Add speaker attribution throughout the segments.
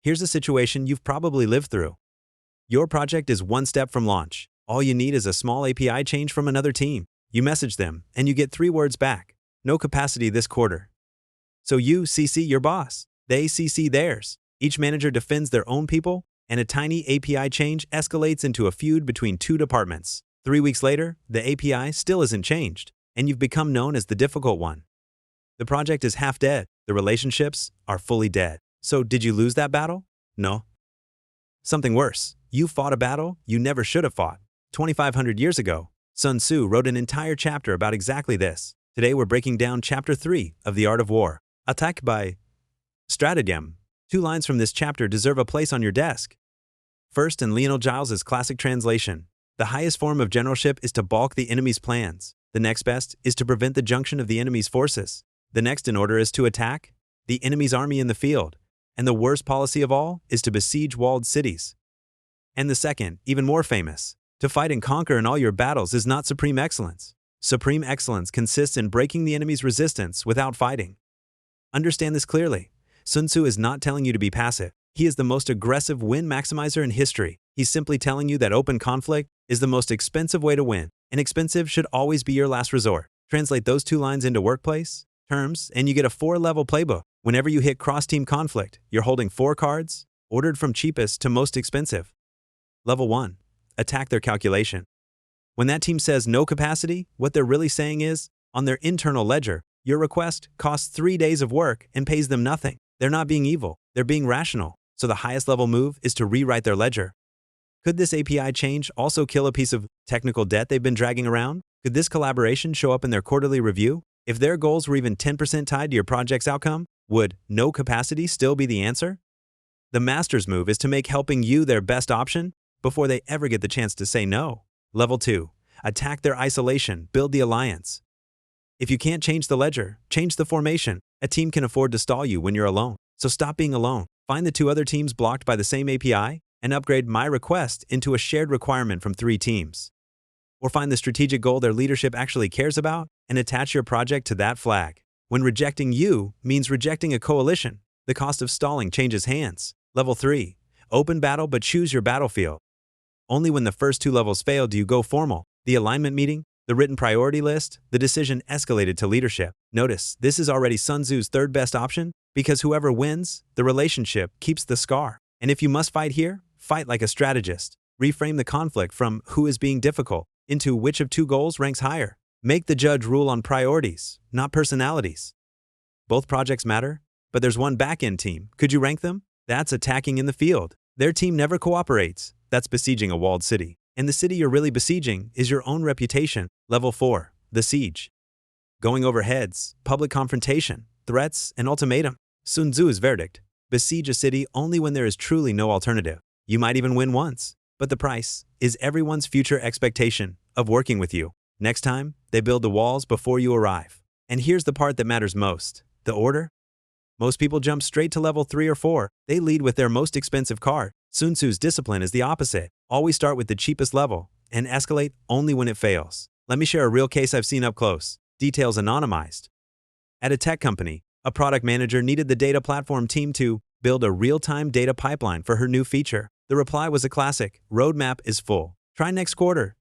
Speaker 1: Here's a situation you've probably lived through. Your project is one step from launch. All you need is a small API change from another team. You message them, and you get 3 words back. No capacity this quarter. So you CC your boss. They CC theirs. Each manager defends their own people, and a tiny API change escalates into a feud between 2 departments. 3 weeks later, the API still isn't changed, and you've become known as the difficult one. The project is half dead. The relationships are fully dead. So did you lose that battle? No. Something worse. You fought a battle you never should have fought. 2,500 years ago, Sun Tzu wrote an entire chapter about exactly this. Today we're breaking down Chapter 3 of The Art of War. Attack by Stratagem. 2 lines from this chapter deserve a place on your desk. First, in Lionel Giles's classic translation, the highest form of generalship is to balk the enemy's plans. The next best is to prevent the junction of the enemy's forces. The next in order is to attack the enemy's army in the field. And the worst policy of all is to besiege walled cities. And the second, even more famous, to fight and conquer in all your battles is not supreme excellence. Supreme excellence consists in breaking the enemy's resistance without fighting. Understand this clearly. Sun Tzu is not telling you to be passive. He is the most aggressive win maximizer in history. He's simply telling you that open conflict is the most expensive way to win, and expensive should always be your last resort. Translate those 2 lines into workplace terms, and you get a 4-level playbook. Whenever you hit cross-team conflict, you're holding 4 cards, ordered from cheapest to most expensive. Level 1. Attack their calculation. When that team says no capacity, what they're really saying is, on their internal ledger, your request costs 3 days of work and pays them nothing. They're not being evil, they're being rational. So the highest level move is to rewrite their ledger. Could this API change also kill a piece of technical debt they've been dragging around? Could this collaboration show up in their quarterly review? If their goals were even 10% tied to your project's outcome, would no capacity still be the answer? The master's move is to make helping you their best option before they ever get the chance to say no. Level 2. Attack their isolation, build the alliance. If you can't change the ledger, change the formation. A team can afford to stall you when you're alone. So stop being alone. Find the 2 other teams blocked by the same API and upgrade my request into a shared requirement from 3 teams. Or find the strategic goal their leadership actually cares about and attach your project to that flag. When rejecting you means rejecting a coalition, the cost of stalling changes hands. Level 3. Open battle but choose your battlefield. Only when the first 2 levels fail do you go formal. The alignment meeting, the written priority list, the decision escalated to leadership. Notice, this is already Sun Tzu's 3rd best option because whoever wins, the relationship keeps the scar. And if you must fight here, fight like a strategist. Reframe the conflict from who is being difficult into which of 2 goals ranks higher. Make the judge rule on priorities, not personalities. Both projects matter, but there's one back-end team. Could you rank them? That's attacking in the field. Their team never cooperates. That's besieging a walled city. And the city you're really besieging is your own reputation. Level 4. The siege. Going over heads, public confrontation, threats, and ultimatum. Sun Tzu's verdict. Besiege a city only when there is truly no alternative. You might even win once, but the price is everyone's future expectation of working with you. Next time, they build the walls before you arrive. And here's the part that matters most. The order? Most people jump straight to level 3 or 4. They lead with their most expensive card. Sun Tzu's discipline is the opposite. Always start with the cheapest level and escalate only when it fails. Let me share a real case I've seen up close. Details anonymized. At a tech company, a product manager needed the data platform team to build a real-time data pipeline for her new feature. The reply was a classic. Roadmap is full. Try next quarter.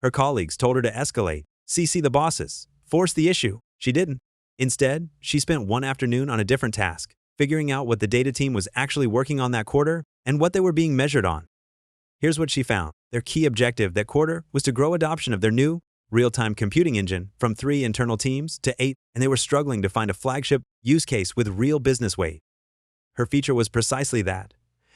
Speaker 1: Her colleagues told her to escalate, CC the bosses, force the issue. She didn't. Instead, she spent one afternoon on a different task, figuring out what the data team was actually working on that quarter and what they were being measured on. Here's what she found. Their key objective that quarter was to grow adoption of their new real-time computing engine from 3 internal teams to 8, and they were struggling to find a flagship use case with real business weight. Her feature was precisely that,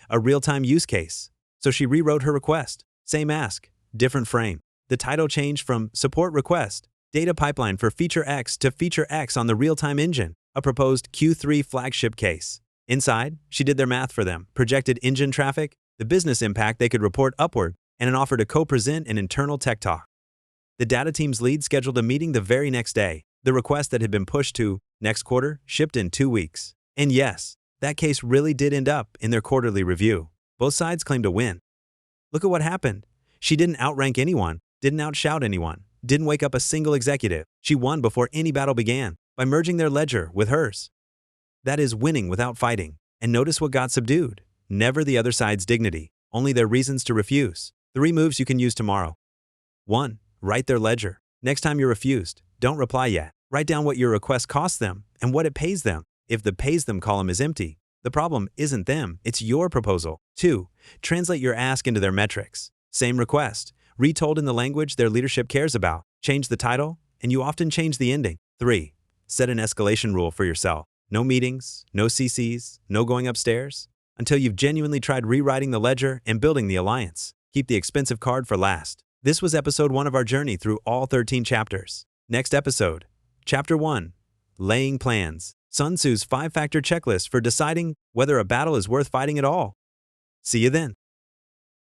Speaker 1: a real-time use case. So she rewrote her request. Same ask, different frame. The title changed from Support Request, Data Pipeline for Feature X to Feature X on the real-time engine, a proposed Q3 flagship case. Inside, she did their math for them, projected engine traffic, the business impact they could report upward, and an offer to co-present an internal tech talk. The data team's lead scheduled a meeting the very next day. The request that had been pushed to next quarter shipped in 2 weeks. And yes, that case really did end up in their quarterly review. Both sides claimed to win. Look at what happened. She didn't outrank anyone, didn't outshout anyone, didn't wake up a single executive. She won before any battle began by merging their ledger with hers. That is winning without fighting. And notice what got subdued. Never the other side's dignity, only their reasons to refuse. 3 moves you can use tomorrow. 1. Write their ledger. Next time you're refused, don't reply yet. Write down what your request costs them and what it pays them. If the pays them column is empty, the problem isn't them, it's your proposal. 2. Translate your ask into their metrics. Same request, retold in the language their leadership cares about. Change the title, and you often change the ending. 3. Set an escalation rule for yourself. No meetings, no CCs, no going upstairs, until you've genuinely tried rewriting the ledger and building the alliance. Keep the expensive card for last. This was episode 1 of our journey through all 13 chapters. Next episode, Chapter 1, Laying Plans. Sun Tzu's 5-factor checklist for deciding whether a battle is worth fighting at all. See you then.